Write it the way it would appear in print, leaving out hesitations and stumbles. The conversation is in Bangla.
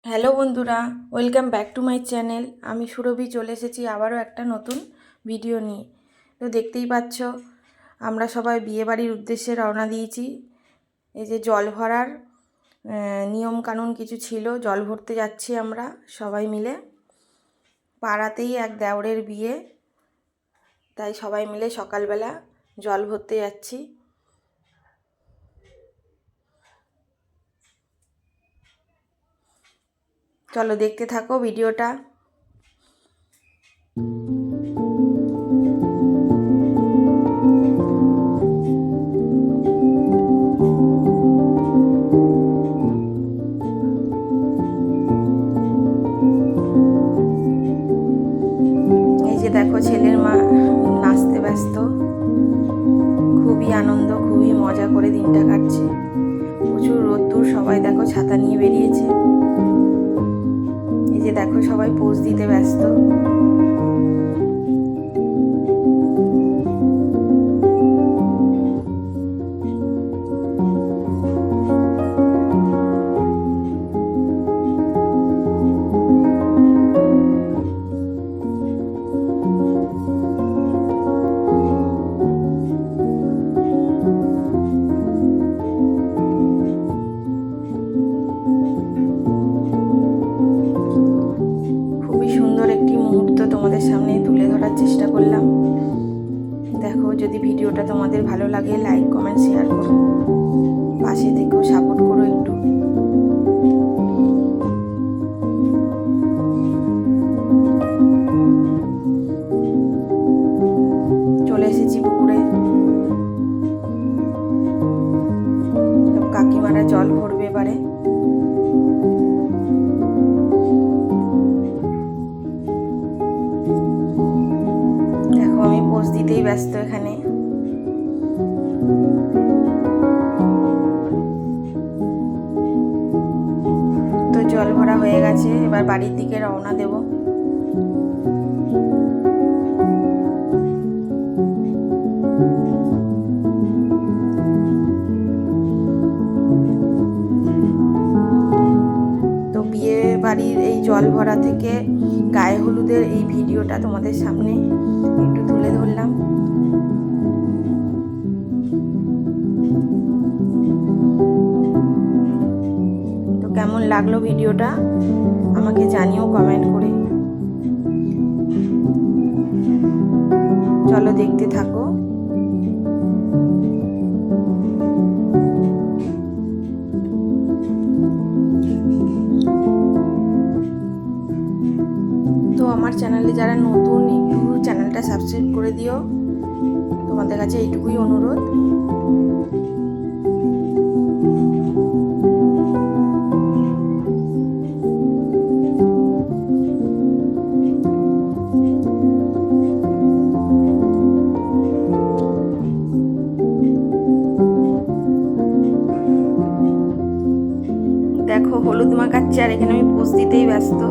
হ্যালো বন্ধুরা, welcome back to my channel. আমি সুরভি চলে এসেছি আবারও একটা নতুন ভিডিও নিয়ে। তো দেখতেই পাচ্ছ, আমরা সবাই বিয়েবাড়ির উদ্দেশ্যে রওনা দিয়েছি। এই যে জল ভরার নিয়ম কানুন কিছু ছিল, জল ভরতে যাচ্ছি আমরা সবাই মিলে। পাড়াতেই এক দেওরের বিয়ে, তাই সবাই মিলে সকালবেলা জল ভরতে যাচ্ছি। চলো দেখতে থাকো ভিডিওটা। এই যে দেখো, ছেলের মা নাচতে ব্যস্ত। খুবই আনন্দ, খুবই মজা করে দিনটা কাটছে। প্রচুর রোদ্দুর, সবাই দেখো ছাতা নিয়ে বেরিয়েছে। এই যে দেখো, সবাই পোজ দিতে ব্যস্ত। তোমাদের সামনে তুলে ধরার চেষ্টা করলাম। দেখো, যদি ভিডিওটা তোমাদের ভালো লাগে লাইক কমেন্ট শেয়ার করো, পাশে থেকেও সাপোর্ট করো একটু। চলে এসেছি পুকুরে, কাকিমারা জল ভরবে এবারে। আমি পোজ দিতেই ব্যস্ত এখানে। তো জল ভরা হয়ে গেছে, এবার বাড়ির দিকে রওনা দেব। তো বিয়ে বাড়ির এই জল ভরা থেকে গায়ে হলুদের এই ভিডিওটা তোমাদের সামনে একটু তুলে ধরলাম। তো কেমন লাগলো ভিডিওটা আমাকে জানিও কমেন্ট করে। চলো দেখতে থাকো। তো আমার চ্যানেলে যারা নতুন, একটু চ্যানেলটা সাবস্ক্রাইব করে দিও, তোমাদের কাছে এইটুকুই অনুরোধ। দেখো, হলুদ মাখাচ্ছে আর এখানে আমি পোজ দিতেই ব্যস্ত।